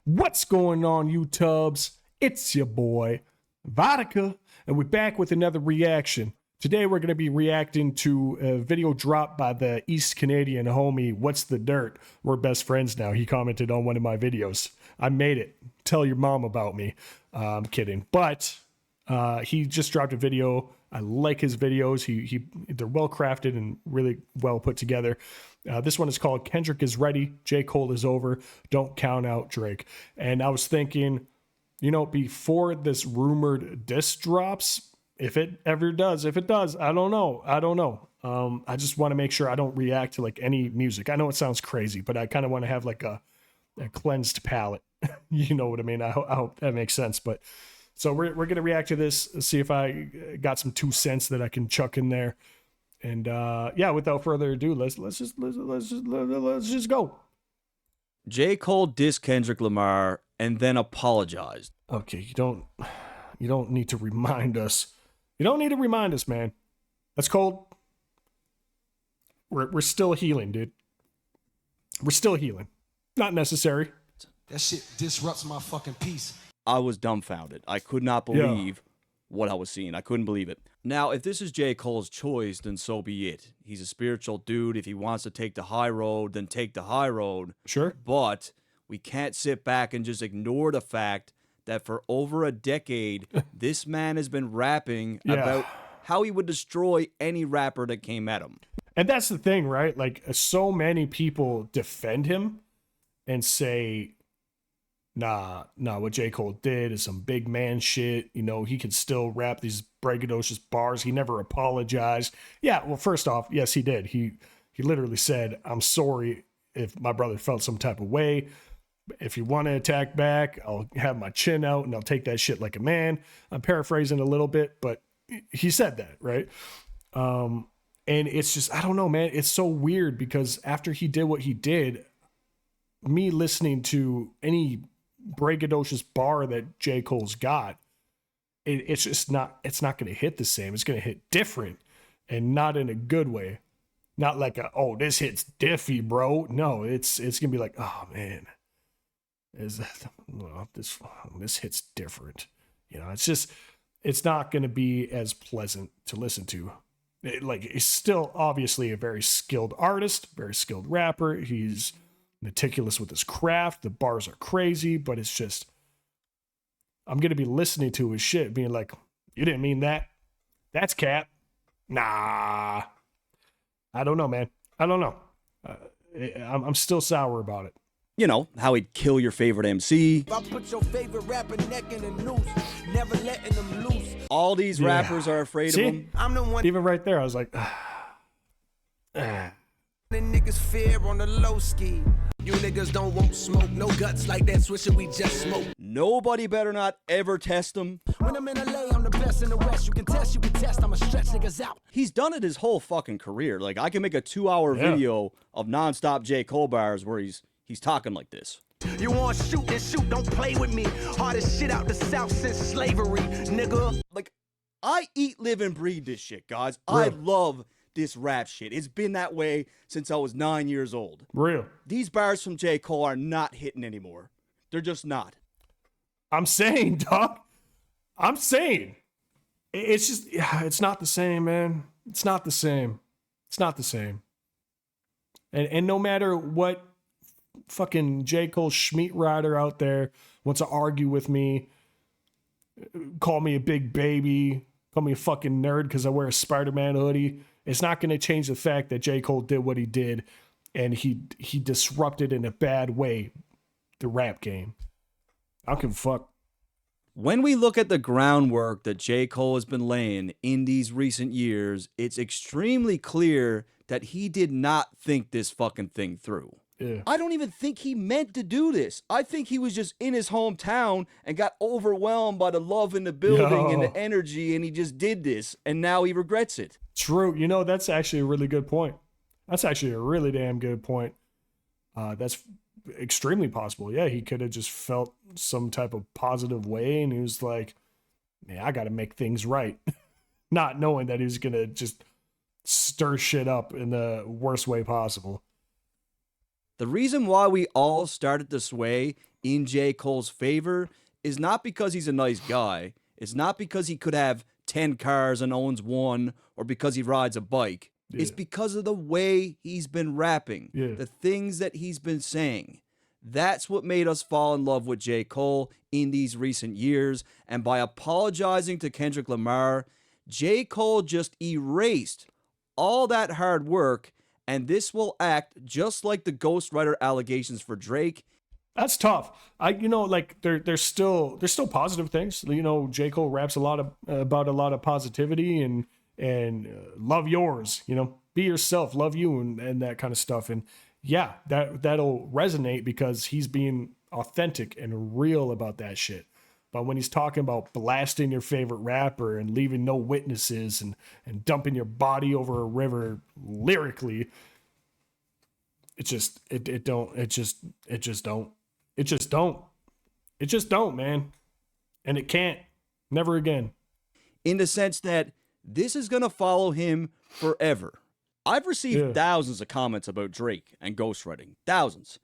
What's going on, YouTubes? It's your boy, Vodka, and we're back with another reaction. Today we're going to be reacting to a video dropped by the East Canadian homie, What's the Dirt? We're best friends now. He commented on one of my videos. I made it. Tell your mom about me. I'm kidding. But he just dropped a video. I like his videos. They're well crafted and really well put together. This one is called Kendrick is Ready, J. Cole is Over, Don't Count Out Drake. And I was thinking, you know, before this rumored diss drops, if it ever does, I don't know. I just want to make sure I don't react to like any music. I know it sounds crazy, but I kind of want to have like a cleansed palate. You know what I mean? I hope that makes sense. But so we're going to react to this, see if I got some 2 cents that I can chuck in there. And yeah, without further ado, let's just go. J. Cole dissed Kendrick Lamar and then apologized. Okay, you don't need to remind us. You don't need to remind us, man. That's cold. We're still healing, dude. We're still healing. Not necessary. That shit disrupts my fucking peace. I was dumbfounded. I could not believe what I was seeing. I couldn't believe it. Now, if this is J. Cole's choice, then so be it. He's a spiritual dude. If he wants to take the high road, then take the high road. Sure. But we can't sit back and just ignore the fact that for over a decade, this man has been rapping about how he would destroy any rapper that came at him. And that's the thing, right? Like, so many people defend him and say, nah, what J. Cole did is some big man shit. You know, he could still rap these braggadocious bars. He never apologized. Yeah, well, first off, yes, he did. He literally said, I'm sorry if my brother felt some type of way. If you want to attack back, I'll have my chin out and I'll take that shit like a man. I'm paraphrasing a little bit, but he said that, right? And it's just, I don't know, man. It's so weird because after he did what he did, me listening to any braggadocious bar that J. Cole's got, it's just not, it's not going to hit the same. It's going to hit different and not in a good way. Not like oh, this hits diffy, bro. No, it's going to be like, oh man, this hits different. You know, it's just, it's not going to be as pleasant to listen to. He's still obviously a very skilled artist, very skilled rapper. He's meticulous with his craft. The bars are crazy, but it's just, I'm going to be listening to his shit being like, you didn't mean that. That's cap. Nah. I don't know, man. I don't know. I'm still sour about it. You know, how he'd kill your favorite MC. If I put your favorite rapper neck in a noose, never letting them loose. All these rappers are afraid of him. I'm the one. Even right there, I was like, The niggas fear on the low ski. You niggas don't want smoke, no guts like that swisher we just smoke. Nobody better not ever test him. When I'm in LA, I'm the best in the West. You can test, I'ma stretch niggas out. He's done it his whole fucking career. Like, I can make a 2-hour video of nonstop J. Cole bars where he's talking like this. You want shoot and shoot, don't play with me. Hardest shit out the South since slavery, nigga. Like, I eat, live, and breathe this shit, guys. Real. I love this rap shit. It's been that way since I was 9 years old. real. These bars from J. Cole are not hitting anymore. They're just not. I'm saying, dog. I'm saying. It's just, it's not the same, man. It's not the same. It's not the same. And no matter what fucking J. Cole Schmeat rider out there wants to argue with me, call me a big baby, call me a fucking nerd because I wear a Spider-Man hoodie, it's not going to change the fact that J. Cole did what he did and he disrupted in a bad way the rap game. I don't give a fuck. When we look at the groundwork that J. Cole has been laying in these recent years, it's extremely clear that he did not think this fucking thing through. Yeah. I don't even think he meant to do this. I think he was just in his hometown and got overwhelmed by the love in the building and the energy, and he just did this, and now he regrets it. True. You know, that's actually a really good point. That's actually a really damn good point. That's extremely possible. Yeah, he could have just felt some type of positive way, and he was like, man, I got to make things right. Not knowing that he was going to just stir shit up in the worst way possible. The reason why we all started this way in J. Cole's favor is not because he's a nice guy. It's not because he could have 10 cars and owns one, or because he rides a bike. Yeah. It's because of the way he's been rapping, the things that he's been saying. That's what made us fall in love with J. Cole in these recent years. And by apologizing to Kendrick Lamar, J. Cole just erased all that hard work, and this will act just like the ghostwriter allegations for Drake. That's tough. Like there's still positive things. You know, J. Cole raps a lot about a lot of positivity and love yours. You know, be yourself, love you, and that kind of stuff. And yeah, that'll resonate because he's being authentic and real about that shit. But when he's talking about blasting your favorite rapper and leaving no witnesses and dumping your body over a river lyrically, it just don't, man. And it can't. Never again. In the sense that this is going to follow him forever. I've received thousands of comments about Drake and ghostwriting. Thousands.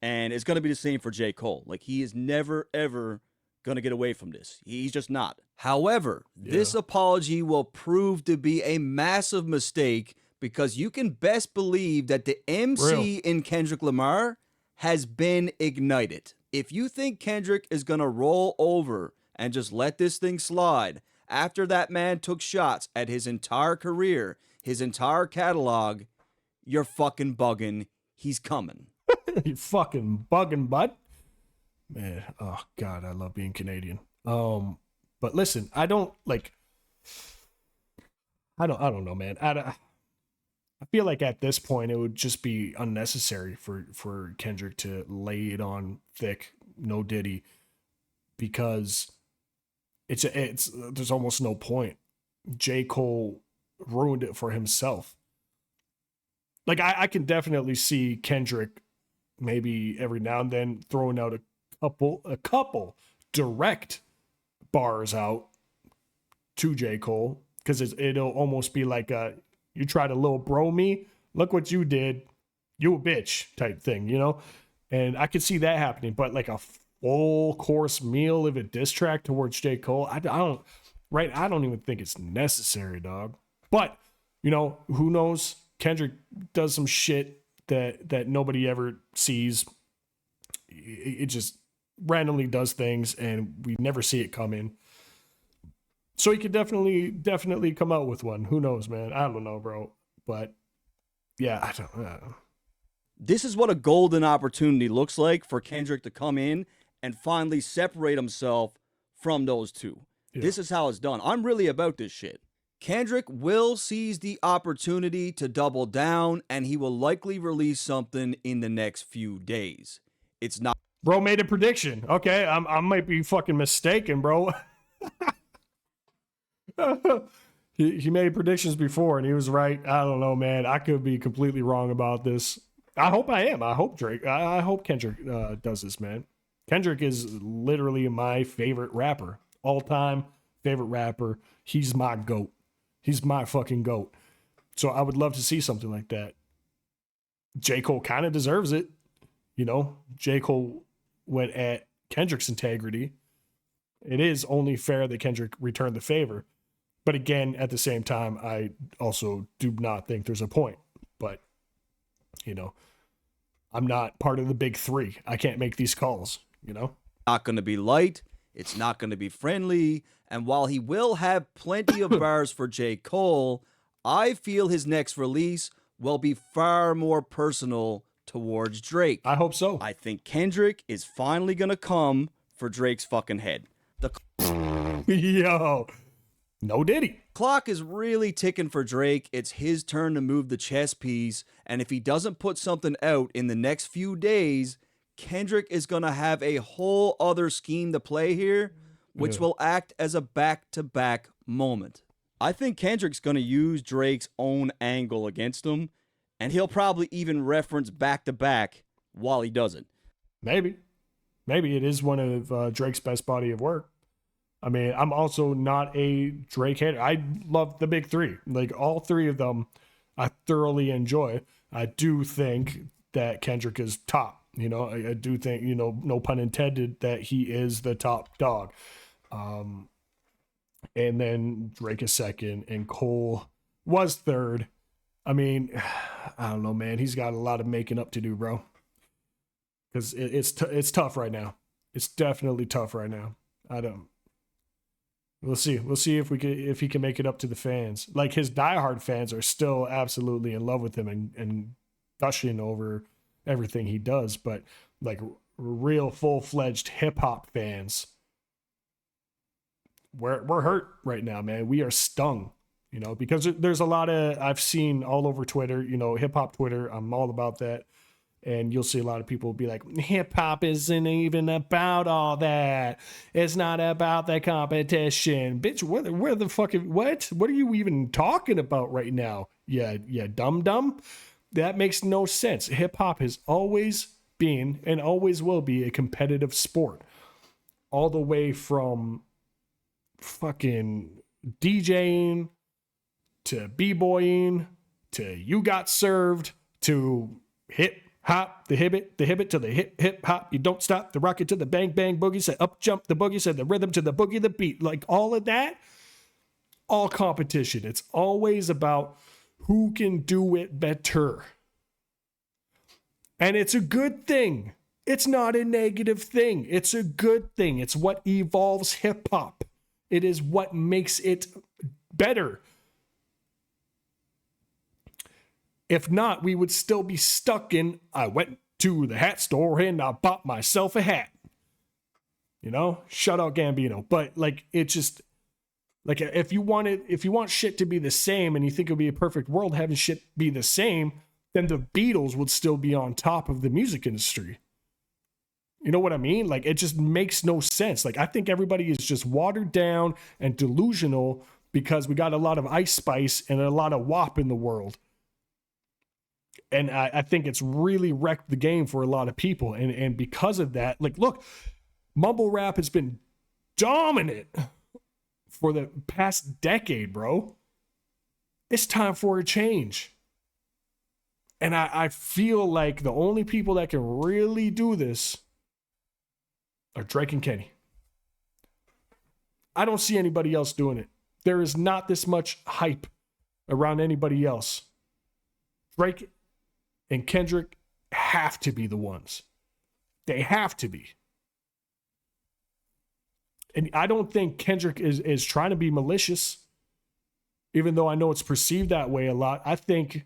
And it's going to be the same for J. Cole. Like, he is never, ever going to get away from this. He's just not. However, this apology will prove to be a massive mistake because you can best believe that the MC in Kendrick Lamar has been ignited. If you think Kendrick is going to roll over and just let this thing slide after that man took shots at his entire career, his entire catalog, you're fucking bugging. He's coming. You fucking bugging, bud. Man, oh God, I love being Canadian. But listen, I don't know, man. I feel like at this point it would just be unnecessary for Kendrick to lay it on thick, no Diddy, because it's there's almost no point. J. Cole ruined it for himself. Like I can definitely see Kendrick maybe every now and then throwing out a couple direct bars out to J. Cole, because it'll almost be like you try to little bro me, look what you did, you a bitch type thing, you know? And I could see that happening, but like a full course meal of a diss track towards J. Cole, I don't even think it's necessary, dog. But, you know, who knows? Kendrick does some shit that nobody ever sees. It just randomly does things and we never see it come in. So he could definitely come out with one. Who knows, man? I don't know, bro. But yeah, I don't know. This is what a golden opportunity looks like for Kendrick to come in and finally separate himself from those two. Yeah. This is how it's done. I'm really about this shit. Kendrick will seize the opportunity to double down, and he will likely release something in the next few days. It's not. Bro made a prediction. Okay, I might be fucking mistaken, bro. He made predictions before, and he was right. I don't know, man. I could be completely wrong about this. I hope I am. I hope Drake. I hope Kendrick does this, man. Kendrick is literally my favorite rapper, all time favorite rapper. He's my GOAT. He's my fucking GOAT. So I would love to see something like that. J. Cole kind of deserves it. You know, J. Cole went at Kendrick's integrity. It is only fair that Kendrick returned the favor. But again, at the same time, I also do not think there's a point. But, you know, I'm not part of the big three. I can't make these calls, you know? Not going to be light. It's not going to be friendly. And while he will have plenty of bars for J. Cole, I feel his next release will be far more personal towards Drake. I hope so. I think Kendrick is finally going to come for Drake's fucking head. Yo, no Diddy. Clock is really ticking for Drake. It's his turn to move the chess piece. And if he doesn't put something out in the next few days, Kendrick is going to have a whole other scheme to play here, which will act as a back-to-back moment. I think Kendrick's going to use Drake's own angle against him, and he'll probably even reference back-to-back while he does it. Maybe it is one of Drake's best body of work. I mean, I'm also not a Drake hater. I love the big three. Like, all three of them, I thoroughly enjoy. I do think that Kendrick is top. You know, I do think, you know, no pun intended, that he is the top dog. And then Drake is second, and Cole was third. I mean, I don't know, man. He's got a lot of making up to do, bro. Because it's tough right now. It's definitely tough right now. We'll see. We'll see if he can make it up to the fans. Like, his diehard fans are still absolutely in love with him and gushing over everything he does. But like real full-fledged hip hop fans, we're hurt right now, man. We are stung, you know, because there's a lot of, I've seen all over Twitter, you know, hip hop Twitter. I'm all about that. And you'll see a lot of people be like, hip hop isn't even about all that. It's not about the competition. Bitch, where the fuck, what are you even talking about right now? Yeah, dumb. That makes no sense. Hip hop has always been and always will be a competitive sport. All the way from fucking DJing to b-boying to You Got Served to hip hop, the hip to the hip hop. You don't stop, the rocket to the bang bang boogie, said up jump the boogie, said the rhythm to the boogie, the beat. Like all of that, all competition. It's always about who can do it better. And it's a good thing. It's not a negative thing. It's a good thing. It's what evolves hip hop. It is what makes it better. If not, we would still be stuck in, I went to the hat store and I bought myself a hat. You know, shout out Gambino. But like, it just, like, if you want shit to be the same and you think it would be a perfect world having shit be the same, then the Beatles would still be on top of the music industry. You know what I mean? Like, it just makes no sense. Like, I think everybody is just watered down and delusional because we got a lot of Ice Spice and a lot of WAP in the world. And I think it's really wrecked the game for a lot of people. And because of that, like, look, mumble rap has been dominant for the past decade, bro. It's time for a change. And I feel like the only people that can really do this are Drake and Kenny. I don't see anybody else doing it. There is not this much hype around anybody else. Drake and Kendrick have to be the ones. They have to be. And I don't think Kendrick is trying to be malicious, even though I know it's perceived that way a lot. I think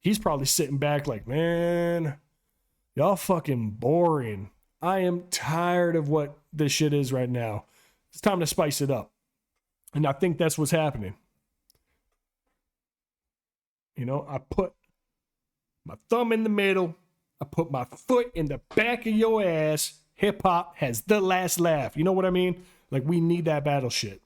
he's probably sitting back like, man, y'all fucking boring. I am tired of what this shit is right now. It's time to spice it up. And I think that's what's happening. You know, I put my thumb in the middle. I put my foot in the back of your ass. Hip hop has the last laugh. You know what I mean? Like, we need that battle shit.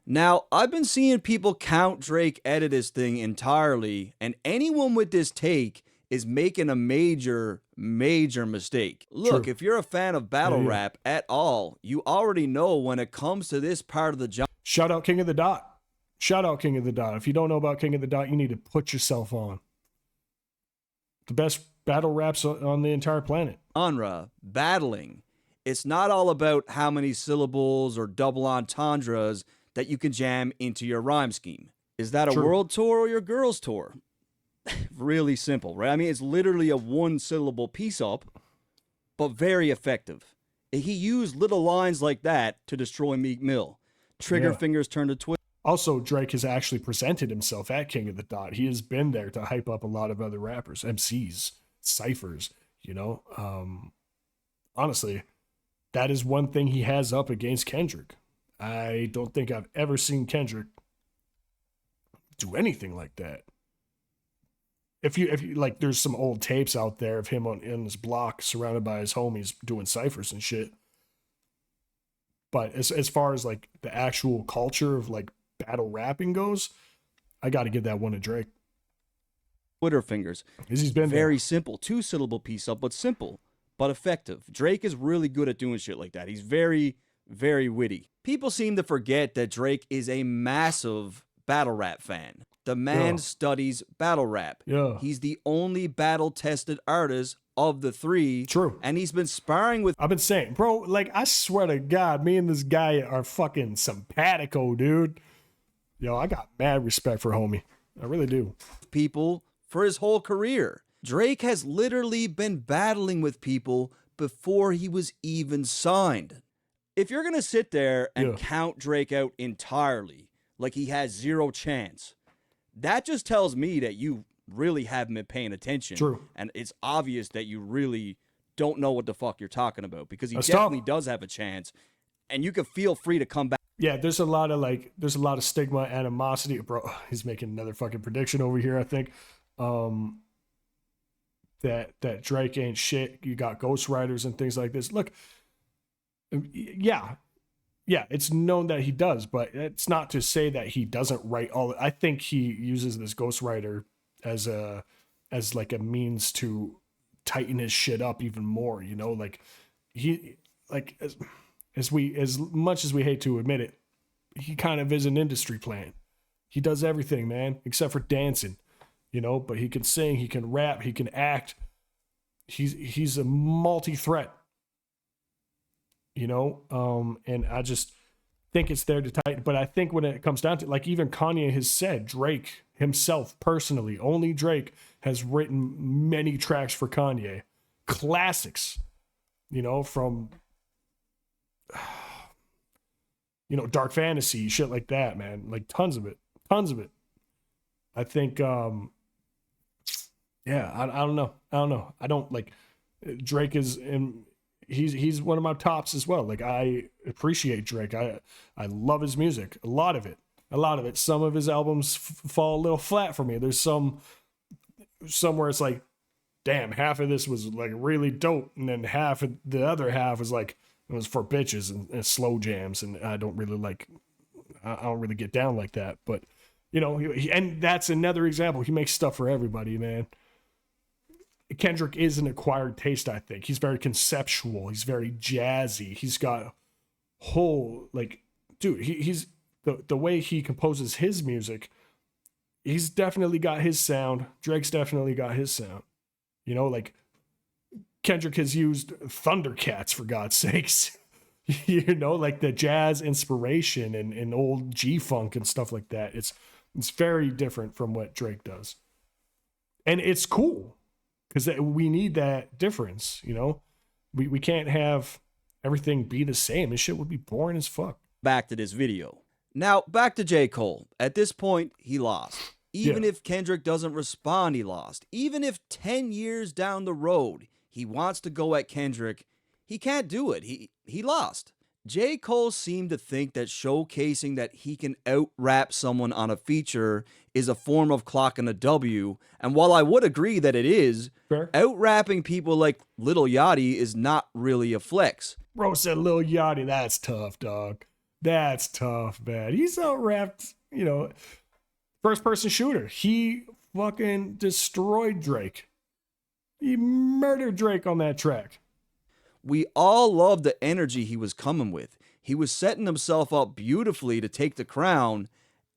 Now, I've been seeing people count Drake edit his thing entirely, and anyone with this take is making a major mistake. Look, True. if you're a fan of battle rap at all, you already know when it comes to this part of the genre. Shout out King of the Dot. Shout out King of the Dot. If you don't know about King of the Dot, you need to put yourself on. The best battle raps on the entire planet. Genre, battling. It's not all about how many syllables or double entendres that you can jam into your rhyme scheme. Is that a True. world tour or your girls tour? Really simple, right? I mean, it's literally a one-syllable piece up, but very effective. He used little lines like that to destroy Meek Mill. Trigger fingers turned to twist. Also, Drake has actually presented himself at King of the Dot. He has been there to hype up a lot of other rappers, MCs, ciphers, you know. Honestly, that is one thing he has up against Kendrick. I don't think I've ever seen Kendrick do anything like that. If you like, there's some old tapes out there of him in his block surrounded by his homies doing ciphers and shit. But as far as like the actual culture of like battle rapping goes, I got to give that one to Drake. Twitter fingers. He's been very there. simple, two-syllable piece up, but simple, but effective. Drake is really good at doing shit like that. He's very, very witty. People seem to forget that Drake is a massive battle rap fan. The man studies battle rap. Yeah. He's the only battle-tested artist of the three. True. And he's been sparring with I've been saying, bro, like, I swear to God, me and this guy are fucking simpatico, dude. Yo, I got mad respect for homie. I really do. people for his whole career. Drake has literally been battling with people before he was even signed. If you're going to sit there and count Drake out entirely, like he has zero chance, that just tells me that you really haven't been paying attention. True. And it's obvious that you really don't know what the fuck you're talking about, because he That's definitely tough. does have a chance, and you can feel free to come back. Yeah, there's a lot of stigma, animosity. Bro, he's making another fucking prediction over here, I think. That Drake ain't shit. You got ghostwriters and things like this. Look, yeah, it's known that he does, but it's not to say that he doesn't write all. I think he uses this ghostwriter as like a means to tighten his shit up even more, you know, like he, like, as much as we hate to admit it, he kind of is an industry plant. He does everything, man, except for dancing, you know, but he can sing, he can rap, he can act. He's a multi-threat, you know, and I just think it's there to tighten. But I think when it comes down to, like, even Kanye has said, Drake himself personally, only Drake has written many tracks for Kanye, classics, you know, from, you know, Dark Fantasy, shit like that, man, like tons of it. I think, yeah, I don't know. I don't like, Drake is in, he's one of my tops as well. Like, I appreciate Drake. I love his music, a lot of it. Some of his albums fall a little flat for me. There's somewhere it's like, damn, half of this was like really dope, and then the other half was like, it was for bitches and slow jams, and I don't really get down like that. But, you know, and that's another example. He makes stuff for everybody, man. Kendrick is an acquired taste, I think. He's very conceptual. He's very jazzy. He's got whole, like, dude, he's the way he composes his music, he's definitely got his sound. Drake's definitely got his sound. You know, like, Kendrick has used Thundercats, for God's sakes. You know, like the jazz inspiration and old G-funk and stuff like that. It's very different from what Drake does. And it's cool, because we need that difference, you know? We can't have everything be the same. This shit would be boring as fuck. Back to this video. Now, back to J. Cole. At this point, he lost. Even if Kendrick doesn't respond, he lost. Even if 10 years down the road, he wants to go at Kendrick, he can't do it. He lost. J. Cole seemed to think that showcasing that he can out-rap someone on a feature is a form of clocking a W, and while I would agree that it is, out-rapping people like Lil Yachty is not really a flex. Bro said Lil Yachty, that's tough, dog. That's tough, man. He's out-rapped, you know, first-person shooter. He fucking destroyed Drake. He murdered Drake on that track. We all loved the energy he was coming with. He was setting himself up beautifully to take the crown,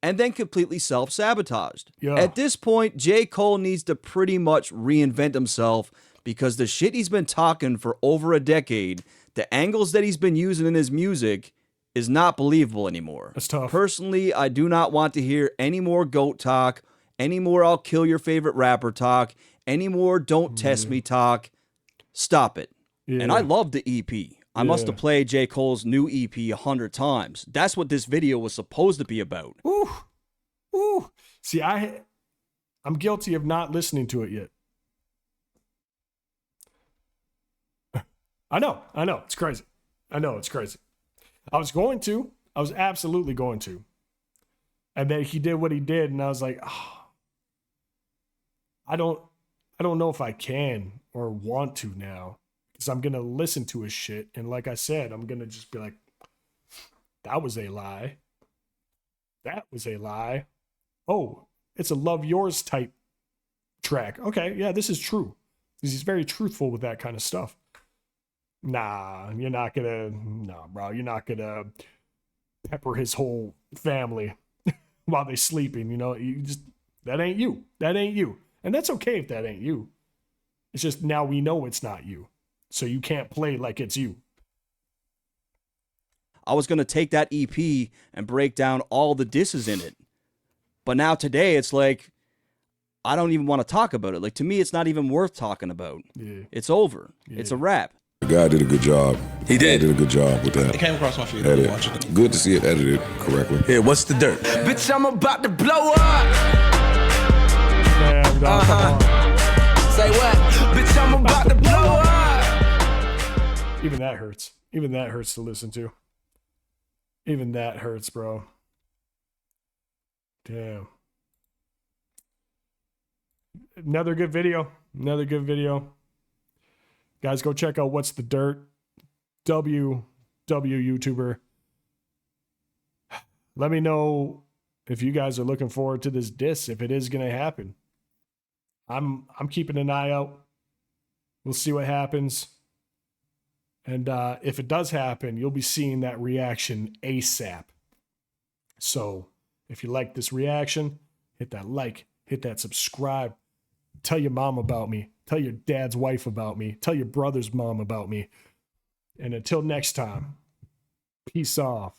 and then completely self-sabotaged. Yeah. At this point, J. Cole needs to pretty much reinvent himself, because the shit he's been talking for over a decade, the angles that he's been using in his music, is not believable anymore. That's tough. Personally, I do not want to hear any more GOAT talk, any more I'll kill your favorite rapper talk, any more don't test me talk. Stop it. Yeah. And I love the EP. I must have played J. Cole's new EP 100 times. That's what this video was supposed to be about. Ooh. Ooh. See, I'm guilty of not listening to it yet. I know. It's crazy. I was absolutely going to. And then he did what he did, and I was like, oh, I don't know if I can or want to now. Because I'm going to listen to his shit. And like I said, I'm going to just be like, that was a lie. Oh, it's a Love Yours type track. Okay, yeah, this is true. He's very truthful with that kind of stuff. Nah, you're not going to pepper his whole family while they're sleeping. You know, that ain't you. And that's okay if that ain't you. It's just now we know it's not you. So you can't play like it's you. I was going to take that EP and break down all the disses in it. But now today it's like, I don't even want to talk about it. Like, to me, it's not even worth talking about. Yeah. It's over. Yeah. The guy did a good job. He did. He did a good job with that. It came across my feed. Edit. Good to see it edited correctly. Yeah, what's the dirt? Bitch, I'm about to blow up. Damn, dog, come on. Say what? Bitch, I'm about to blow up. Even that hurts. Even that hurts to listen to. Even that hurts, bro. Damn. Another good video. Another good video. Guys, go check out What's the Dirt. W YouTuber. Let me know if you guys are looking forward to this diss, if it is going to happen. I'm keeping an eye out. We'll see what happens. And if it does happen, you'll be seeing that reaction ASAP. So if you like this reaction, hit that like, hit that subscribe. Tell your mom about me. Tell your dad's wife about me. Tell your brother's mom about me. And until next time, peace off.